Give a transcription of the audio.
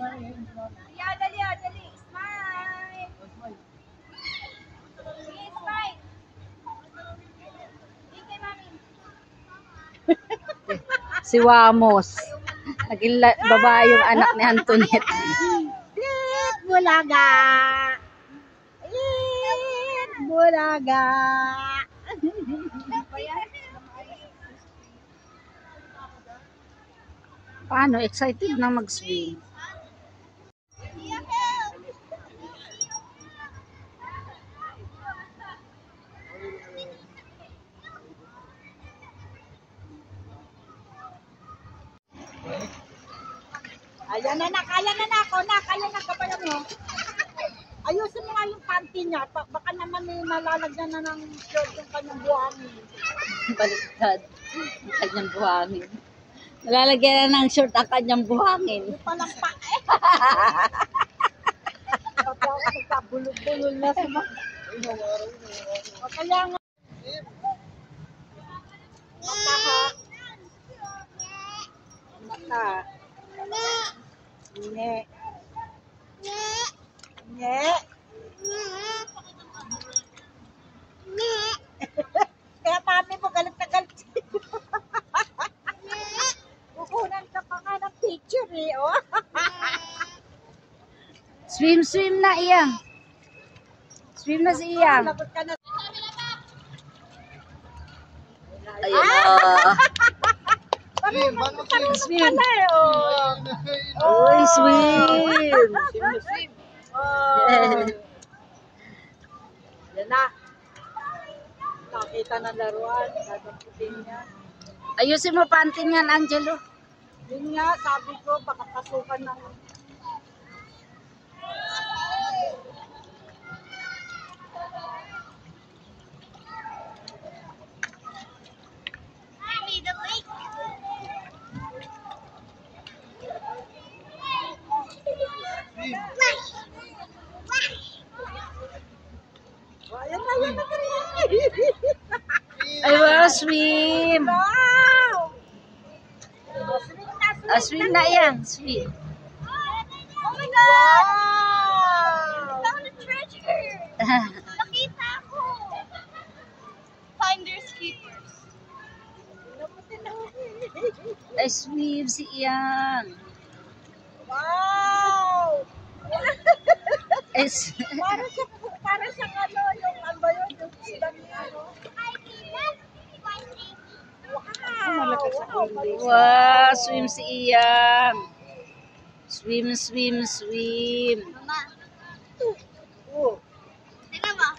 Yeah, dali, dali. Smile. Sige, smile. Sige, kay mami. Si Wamos. Naging babae yung anak ni Antoinette. Lit bulaga. Lit bulaga. Paano? Excited na mag-swim. Ayan na, kaya na ako, kaya na kapala mo. Ayusin mo nga yung panty niya, baka naman may nalalagyan na ng shirt yung kanyang buhangin. Baliktad. Ang kanyang buhangin. Nalalagyan na ng short ang kanyang buhangin. Yung palang pa eh. Kapag nagkabulog-bulol na sa mga. O kaya nga. Mata ha. Mata. Nye. Nye. Kaya mami mo galit na galit. Kukunan ka pa nga ng picture eh. Oh. Swim na Iyang. Swim na si Iyang. Lagot ka na. Ayun Swim. Uy, swim. Yan na. Nakita ng laruan. Gagamitin niya. Ayusin mo pantin yan, Angelo. Yun nga, sabi ko, baka pasukan ng... Ayan na, yan na. Ay, wow, swim. Wow! Swim na Iyang, swim. Oh my God! Wow! Found a treasure! Nakita ko! Finders keepers. Ay, swim si Iyang. Wow! Para sa ano, yung ano ba yun? Yung sila ni ano? Wow! Wow, swim si Iyang. Swim. Mama. Oh. Tingnan mo.